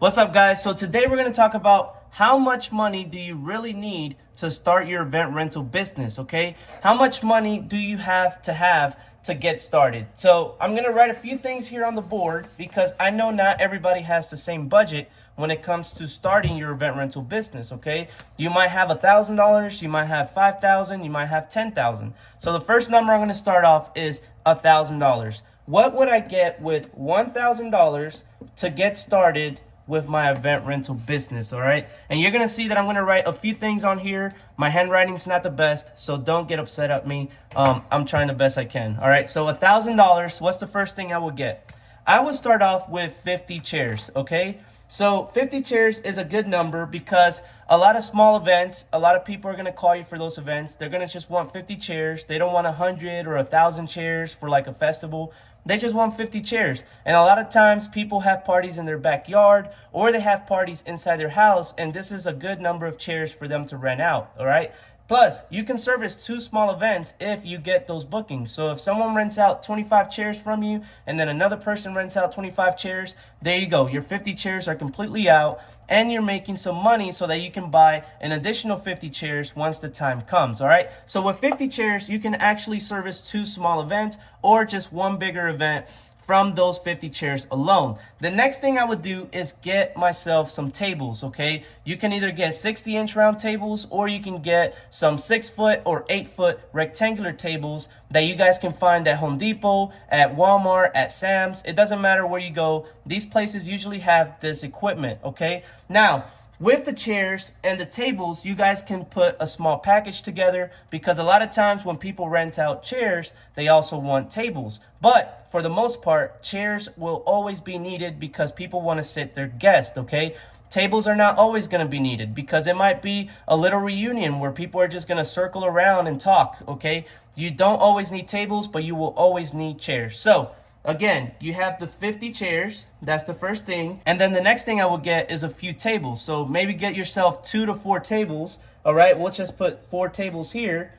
What's up, guys? So today we're going to talk about how much money do you really need to start your event rental business, okay? How much money do you have to get started? So I'm going to write a few things here on the board because I know not everybody has the same budget when it comes to starting your event rental business, okay? You might have $1,000, you might have $5,000, you might have $10,000. So the first number I'm going to start off is $1,000. What would I get with $1,000 to get started with my event rental business? All right, and you're gonna see that I'm gonna write a few things on here. My handwriting's not the best, so don't get upset at me. I'm trying the best I can. All right, so $1,000. What's the first thing I will get? I would start off with 50 chairs. Okay, so 50 chairs is a good number because a lot of small events, a lot of people are gonna call you for those events. They're gonna just want 50 chairs. They don't want 100 or 1,000 chairs for like a festival. They just want 50 chairs. And a lot of times people have parties in their backyard or they have parties inside their house, and this is a good number of chairs for them to rent out, all right? Plus, you can service 2 small events if you get those bookings. So if someone rents out 25 chairs from you and then another person rents out 25 chairs, there you go. Your 50 chairs are completely out and you're making some money so that you can buy an additional 50 chairs once the time comes, all right? So with 50 chairs, you can actually service 2 small events or just 1 bigger event from those 50 chairs alone. The next thing I would do is get myself some tables, okay? You can either get 60-inch round tables or you can get some 6-foot or 8-foot rectangular tables that you guys can find at Home Depot, at Walmart, at Sam's. It doesn't matter where you go. These places usually have this equipment, okay? Now, with the chairs and the tables, you guys can put a small package together because a lot of times when people rent out chairs, they also want tables. But for the most part, chairs will always be needed because people want to sit their guests, okay? Tables are not always going to be needed because it might be a little reunion where people are just going to circle around and talk, okay? You don't always need tables, but you will always need chairs. So again, you have the 50 chairs. That's the first thing. And then the next thing I will get is a few tables. So maybe get yourself 2 to 4 tables. All right, we'll just put 4 tables here.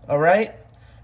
All right,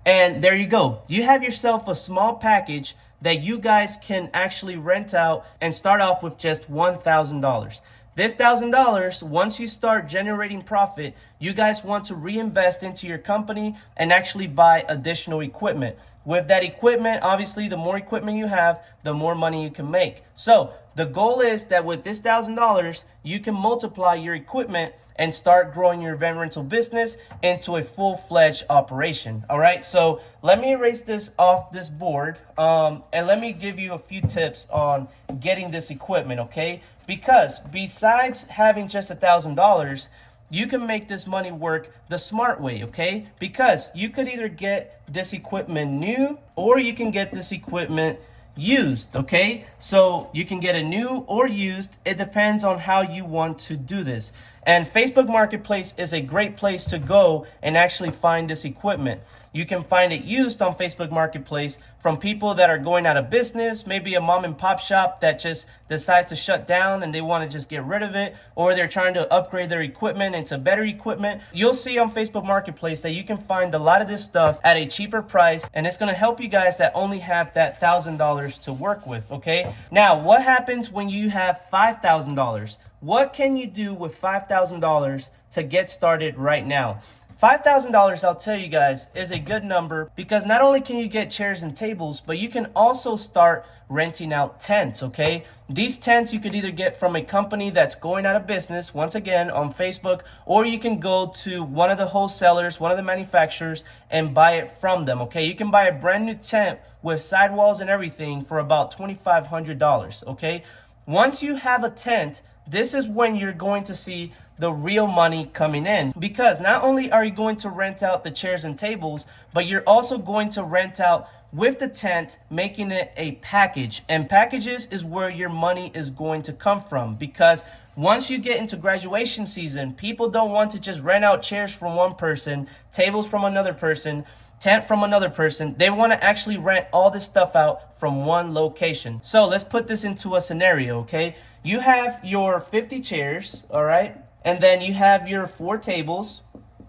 and there you go. You have yourself a small package that you guys can actually rent out and start off with just $1,000. This $1,000, once you start generating profit, you guys want to reinvest into your company and actually buy additional equipment. With that equipment, obviously, the more equipment you have, the more money you can make. So the goal is that with this $1,000, you can multiply your equipment and start growing your event rental business into a full-fledged operation. All right, so let me erase this off this board and let me give you a few tips on getting this equipment, okay? Because besides having just $1,000, you can make this money work the smart way, okay? Because you could either get this equipment new or you can get this equipment used, okay? So you can get it new or used. It depends on how you want to do this. And Facebook Marketplace is a great place to go and actually find this equipment. You can find it used on Facebook Marketplace from people that are going out of business, maybe a mom and pop shop that just decides to shut down and they want to just get rid of it, or they're trying to upgrade their equipment into better equipment. You'll see on Facebook Marketplace that you can find a lot of this stuff at a cheaper price, and it's going to help you guys that only have that $1,000 to work with, okay? Now, what happens when you have $5,000? What can you do with $5,000 to get started right now? $5,000, I'll tell you guys, is a good number because not only can you get chairs and tables, but you can also start renting out tents, okay? These tents you could either get from a company that's going out of business, once again, on Facebook, or you can go to one of the wholesalers, one of the manufacturers, and buy it from them, okay? You can buy a brand new tent with sidewalls and everything for about $2,500, okay? Once you have a tent, this is when you're going to see the real money coming in, because not only are you going to rent out the chairs and tables, but you're also going to rent out with the tent, making it a package. And packages is where your money is going to come from, because once you get into graduation season, people don't want to just rent out chairs from one person, tables from another person, tent from another person. They want to actually rent all this stuff out from one location. So let's put this into a scenario, okay? You have your 50 chairs, all right? And then you have your 4 tables,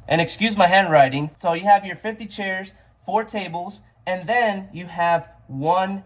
and excuse my handwriting. So you have your 50 chairs, 4 tables, and then you have one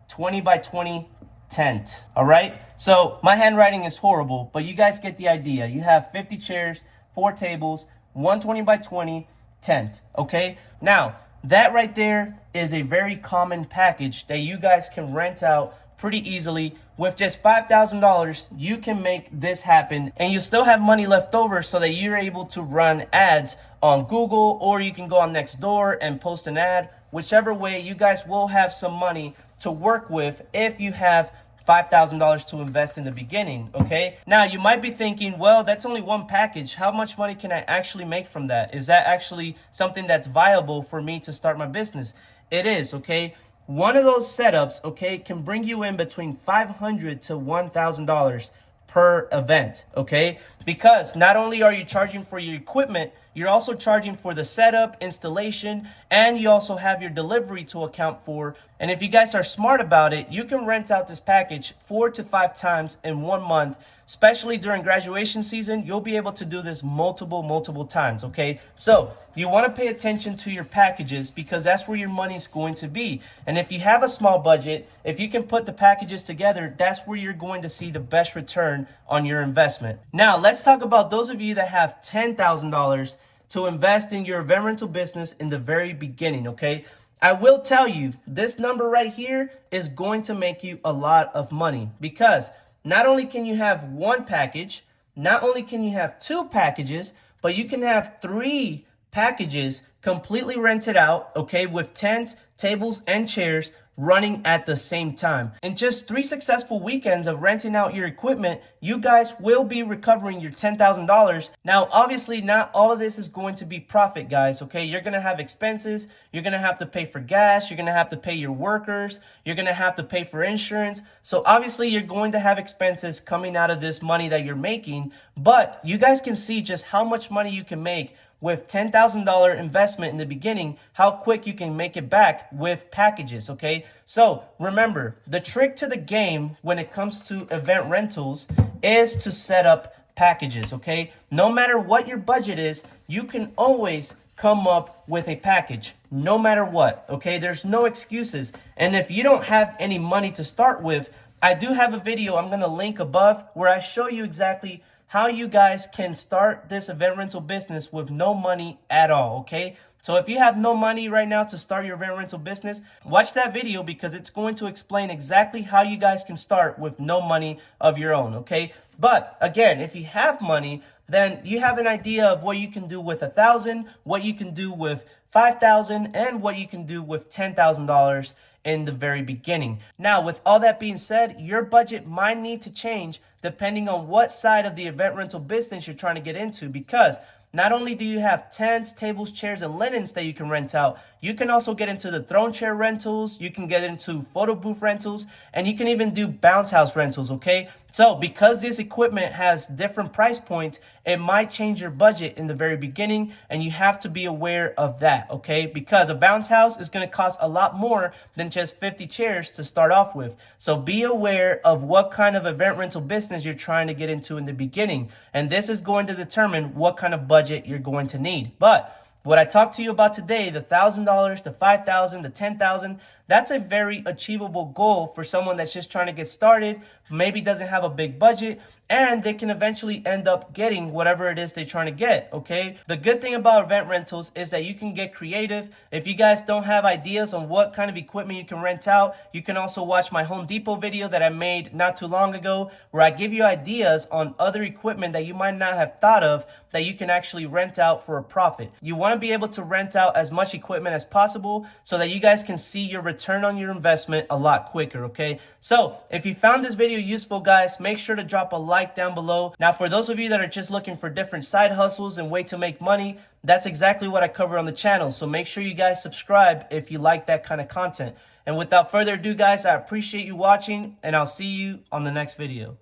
20 by 20 tent. All right. So my handwriting is horrible, but you guys get the idea. You have 50 chairs, 4 tables, 120 by 20 tent. Okay. Now that right there is a very common package that you guys can rent out pretty easily. With just $5,000, you can make this happen, and you still have money left over so that you're able to run ads on Google, or you can go on Nextdoor and post an ad. Whichever way, you guys will have some money to work with if you have $5,000 to invest in the beginning, okay? Now, you might be thinking, well, that's only one package. How much money can I actually make from that? Is that actually something that's viable for me to start my business? It is, okay? One of those setups, okay, can bring you in between $500 to $1,000 per event, okay? Because not only are you charging for your equipment, you're also charging for the setup, installation, and you also have your delivery to account for. And if you guys are smart about it, you can rent out this package 4 to 5 times in 1 month. Especially during graduation season, you'll be able to do this multiple times, okay? So you want to pay attention to your packages, because that's where your money's going to be. And if you have a small budget, if you can put the packages together, that's where you're going to see the best return on your investment. Now, let's talk about those of you that have $10,000 to invest in your event rental business in the very beginning, okay? I will tell you, this number right here is going to make you a lot of money, because not only can you have one package, not only can you have 2 packages, but you can have 3 packages completely rented out, okay, with tents, tables, and chairs running at the same time. In just 3 successful weekends of renting out your equipment, you guys will be recovering your $10,000. Now, obviously, not all of this is going to be profit, guys, okay? You're going to have expenses. You're going to have to pay for gas. You're going to have to pay your workers. You're going to have to pay for insurance. So obviously, you're going to have expenses coming out of this money that you're making, but you guys can see just how much money you can make with $10,000 investment in the beginning, how quick you can make it back with packages, okay? So remember, the trick to the game when it comes to event rentals is to set up packages, okay? No matter what your budget is, you can always come up with a package, no matter what, okay? There's no excuses. And if you don't have any money to start with, I do have a video I'm gonna link above where I show you exactly how you guys can start this event rental business with no money at all, okay? So if you have no money right now to start your event rental business, watch that video, because it's going to explain exactly how you guys can start with no money of your own, okay? But again, if you have money, then you have an idea of what you can do with $1,000, what you can do with $5,000, and what you can do with $10,000 in the very beginning. Now, with all that being said, your budget might need to change depending on what side of the event rental business you're trying to get into, because not only do you have tents, tables, chairs, and linens that you can rent out, you can also get into the throne chair rentals, you can get into photo booth rentals, and you can even do bounce house rentals, okay? So because this equipment has different price points, it might change your budget in the very beginning, and you have to be aware of that, okay? Because a bounce house is going to cost a lot more than just 50 chairs to start off with. So be aware of what kind of event rental business you're trying to get into in the beginning, and this is going to determine what kind of budget you're going to need. But what I talked to you about today, the $1,000, the $5,000, the $10,000, that's a very achievable goal for someone that's just trying to get started, maybe doesn't have a big budget, and they can eventually end up getting whatever it is they're trying to get, okay? The good thing about event rentals is that you can get creative. If you guys don't have ideas on what kind of equipment you can rent out, you can also watch my Home Depot video that I made not too long ago, where I give you ideas on other equipment that you might not have thought of that you can actually rent out for a profit. You want to be able to rent out as much equipment as possible so that you guys can see your return on your investment a lot quicker, okay? So if you found this video useful, guys, make sure to drop a like down below. Now, for those of you that are just looking for different side hustles and way to make money, that's exactly what I cover on the channel. So make sure you guys subscribe if you like that kind of content. And without further ado, guys, I appreciate you watching, and I'll see you on the next video.